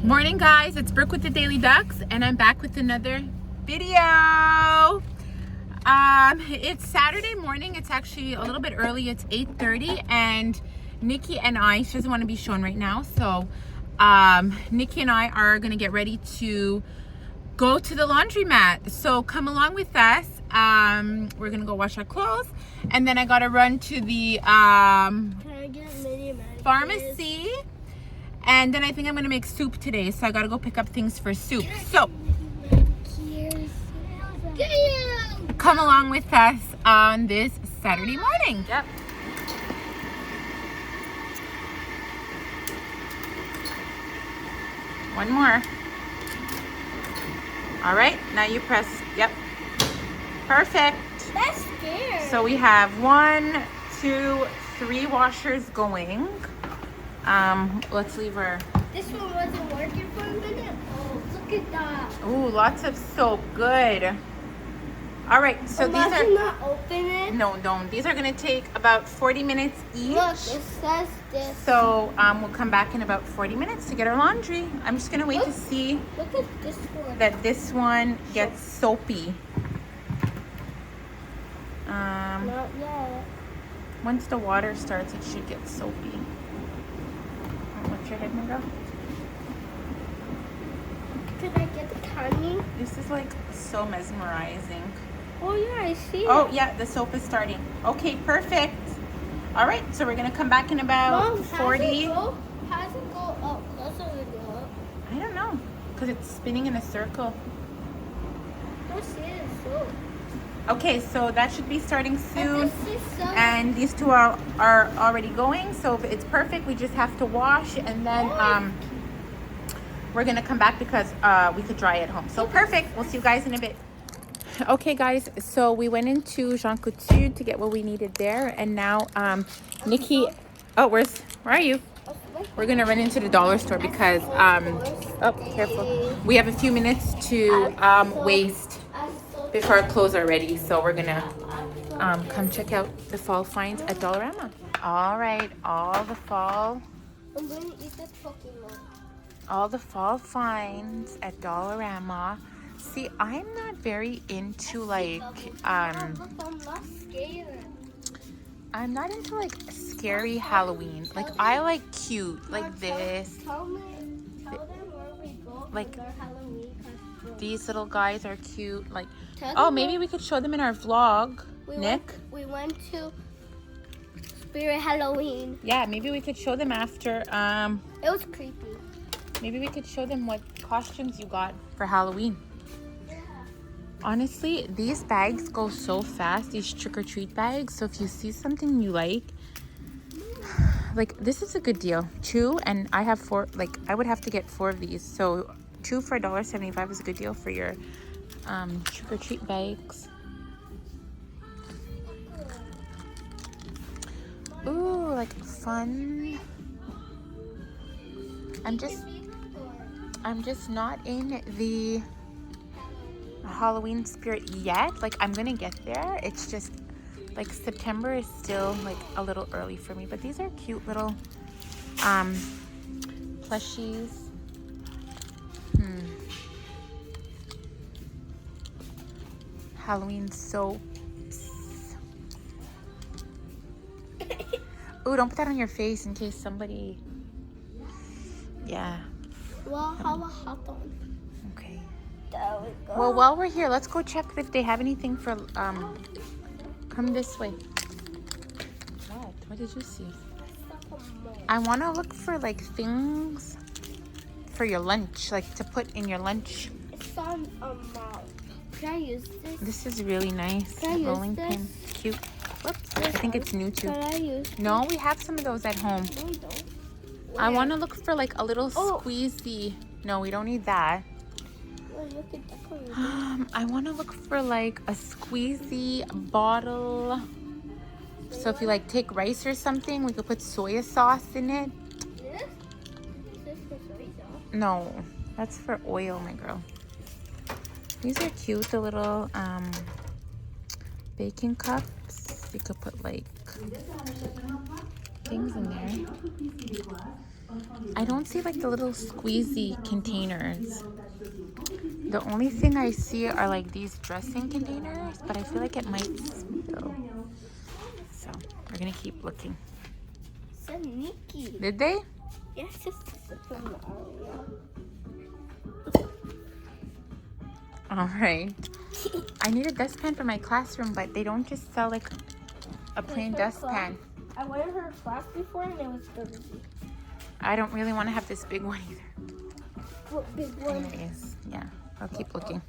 Morning guys, it's Brooke with the Daily Ducks and I'm back with another video. It's Saturday morning. It's actually a little bit early. It's 8:30 and Nikki and I, she doesn't want to be shown right now, so Nikki and I are gonna get ready to go to the laundromat. So come along with us. We're gonna go wash our clothes and then I gotta run to the Can I get pharmacy. And then I think I'm gonna make soup today, so I gotta go pick up things for soup. So come along with us on this Saturday morning. Yep. One more. All right, now you press. Yep. Perfect. That's scared. So we have 1, 2, 3 washers going. Let's leave her. This one wasn't working for a minute. Oh, look at that. Ooh, lots of soap. Good. All right, so these are not open it. no, don't. These are gonna take about 40 minutes each. Look, it says this. So we'll come back in about 40 minutes to get our laundry. I'm just gonna wait to see Look at this one. that this one gets soapy. Not yet. Once the water starts, it should get soapy. What's your head, my girl? Can I get the timing? This is like so mesmerizing. Oh yeah, I see it. Oh yeah, the soap is starting. Okay, perfect. All right, so we're gonna come back in about Mom, 40. How does it go up? How does it go up? I don't know, because it's spinning in a circle. I don't see it so. Okay, so that should be starting soon. So And these two are already going, so it's perfect. We just have to wash and then we're gonna come back because we could dry at home. So perfect. We'll see you guys in a bit. Okay guys, so we went into Jean Couture to get what we needed there, and now Nikki, oh, where are you? We're gonna run into the dollar store because oh, careful, we have a few minutes to waste before our clothes are ready, so we're gonna come check out the fall finds at Dollarama. All right, all the fall finds at Dollarama. See, I'm not very into like I'm not into like scary Halloween. Like I like cute, like this. Like these little guys are cute. Like, oh, maybe we could show them in our vlog. Nick? We went to Spirit Halloween. Yeah, maybe we could show them after. It was creepy. Maybe we could show them what costumes you got for Halloween. Honestly, these bags go so fast, these trick-or-treat bags. So if you see something you like this is a good deal. 2, and I have 4, like I would have to get 4 of these. So 2 for $1.75 is a good deal for your trick-or-treat bags. Ooh, like fun. I'm just not in the Halloween spirit yet. Like I'm gonna get there. It's just like September is still like a little early for me, but these are cute little plushies. Halloween soaps. Ooh, don't put that on your face in case somebody, yeah. Well, how about hot on? Okay. There we go. Well, while we're here, let's go check if they have anything for, come this way. What did you see? I want to look for like things for your lunch, like to put in your lunch. It's on Can I use this? This is really nice. Can I use rolling this? pin. Cute. Whoops. I think it's new too. Can I use No, we have some of those at home. No, we don't. I want to look for like a little Oh. squeezy. No, we don't need that. Well, you can decorate it. I want to look for like a squeezy bottle. So if you like take rice or something, we could put soy sauce in it. This? Is this for soy sauce? No, that's for oil, my girl. These are cute, the little baking cups. You could put like things in there. I don't see like the little squeezy containers. The only thing I see are like these dressing containers, but I feel like it might spill. So we're gonna keep looking. Said Niki. Did they? Yes, it's from All right. I need a dustpan for my classroom, but they don't just sell like a plain dustpan. I went in her class before and it was dirty. I don't really want to have this big one either. What big one? Anyways, yeah, I'll keep looking.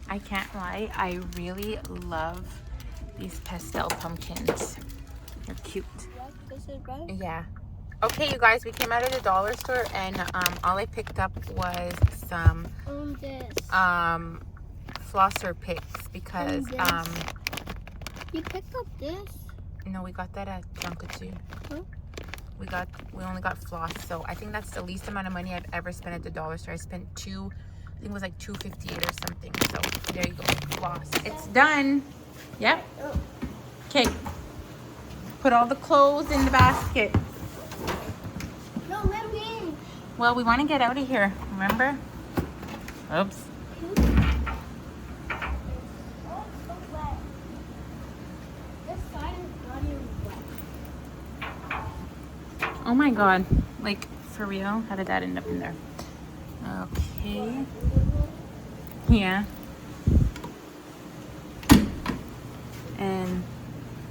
I can't lie, I really love these pastel pumpkins. They're cute. Yeah. Okay, you guys, we came out of the dollar store and all I picked up was some flosser picks because you picked up this? no, we got that at Junket. Huh? We only got floss, so I think that's the least amount of money I've ever spent at the dollar store. I spent I think it was like $2.58 or something. So there you go, floss. It's done. Yep. Okay. Put all the clothes in the basket. No, let me in. Well, we want to get out of here, remember? Oops. Oh my god. Like, for real? How did that end up in there? Okay. Yeah. And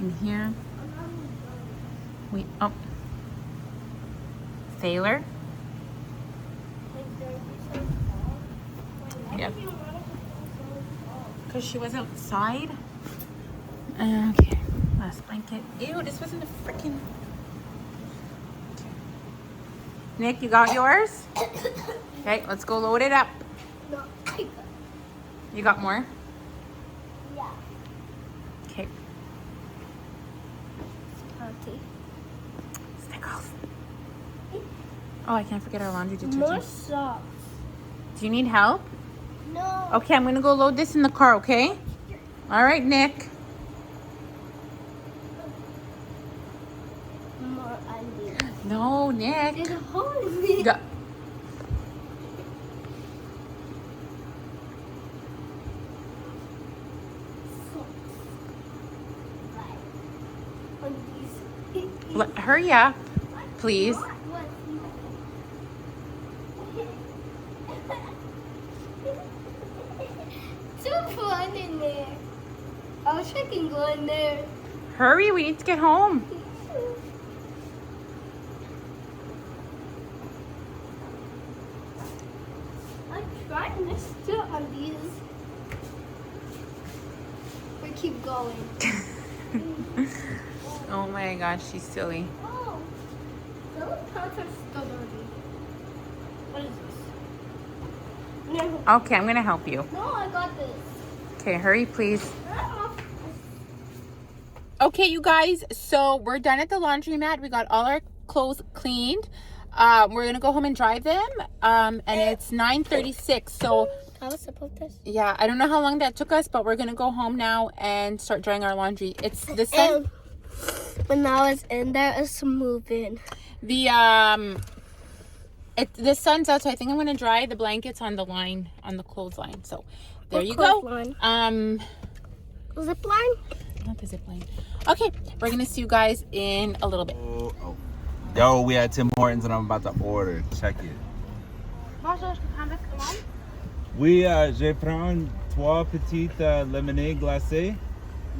in here. Oh. Sailor. Yep. Because she was outside. Okay. Last blanket. Ew, this wasn't a freaking... Nick, you got yours? Okay, let's go load it up. No, You got more? yeah. Okay. Auntie. Stickles. Oh, I can't forget our laundry More detergent. socks. Do you need help? No. Okay, I'm gonna go load this in the car, okay? All right, Nick. More onions. No, Nick. There's a hole in it. The- Hurry up, please. Too fun in there. I wish I can go in there. Hurry, we need to get home. I'm trying to sit on these. We keep going. Oh my gosh, she's silly. Oh, those pants are still dirty. What is this? No, Okay, I'm gonna help you. I got this. Okay, hurry, please. Okay, you guys, so we're done at the laundromat. We got all our clothes cleaned. We're gonna go home and dry them. And it's 9:36. So I was supposed to. yeah, I don't know how long that took us, but we're gonna go home now and start drying our laundry. It's the sun. When I was in there, it's moving. The sun's out, so I think I'm gonna dry the blankets on the line, on the clothesline. So there you go. Zip line? Not the zip line. Okay, we're gonna see you guys in a little bit. Oh. Yo, we at Tim Hortons and I'm about to order. Check it. Oui, je prends 3 petites lemonade glacées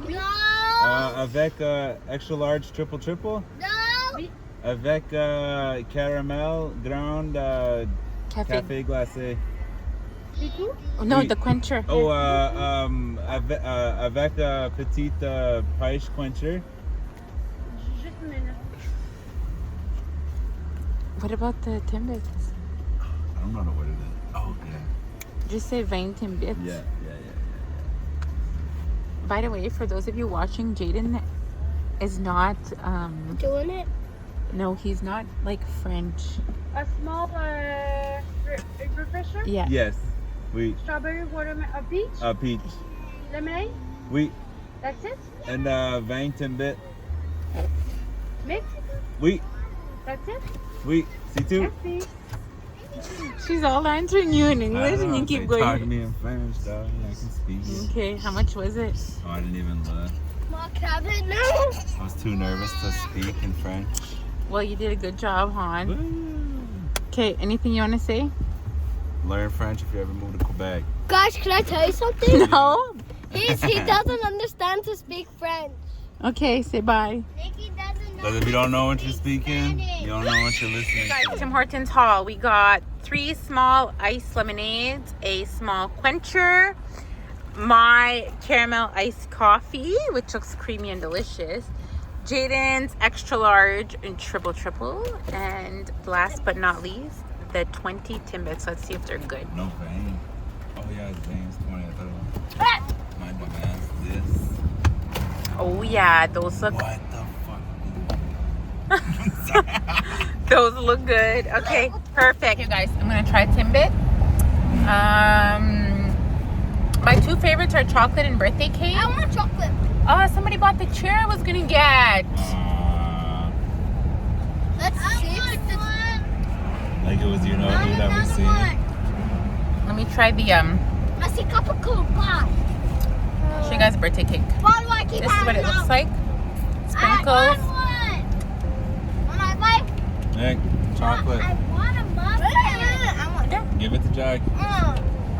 No! avec extra large triple. No! Avec caramel ground café glacé. No, Oui. the quencher. Oh, avec petite pêche quencher. What about the Timbits? I don't know what it is. Oh, yeah. Just say Vane Timbits. Yeah. By the way, for those of you watching, Jayden is not Doing it? no, he's not like French. A small refresher? Yeah. Yes. Oui. Strawberry watermelon, a peach? Peach. Lemonade? Oui. That's it? And vin timbit. Mix? Oui. That's it? Sweet. See two? Merci. She's all answering you in English and you keep Talk to going. me in French, dog. I can speak it. Okay, how much was it? Oh, I didn't even look. My cabin now. I was too nervous to speak in French. Well, you did a good job, hon. Woo. Okay, anything you want to say? Learn French if you ever move to Quebec. Guys, can I tell you something? No? He doesn't understand to speak French. Okay, say bye. Niki doesn't know. Because if you don't know what you're speaking, you don't know what you're listening Guys, to. Tim Hortons haul. We got 3 small iced lemonades, a small quencher, my caramel iced coffee, which looks creamy and delicious, Jayden's extra large and triple, and last but not least, the 20 Timbits. Let's see if they're good. No vein. Oh yeah, it's veins 20. I thought it was my dumb ass. This. Oh yeah, those look What the fuck? those look good. Okay, perfect. You guys, I'm gonna try Timbit. My 2 favorites are chocolate and birthday cake. I want chocolate. Oh, somebody bought the chair I was gonna get. Let's see. Like it was, you know, you'd ever seen it. Let me try the I see cup of cool pie. show you guys birthday cake. Why do I keep This is what it having looks them? like. I want Sprinkles. one. When I buy, Hey, chocolate. I want a muffin. I want. Give it to Jack. I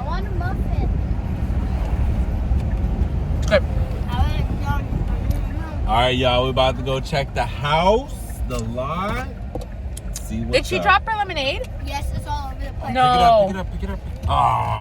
want a muffin. It's good. All right, y'all. We're about to go check the house, the lot. See what's Did she up. drop her lemonade? Yes, it's all over the place. No. Pick it up. Pick it up. Oh.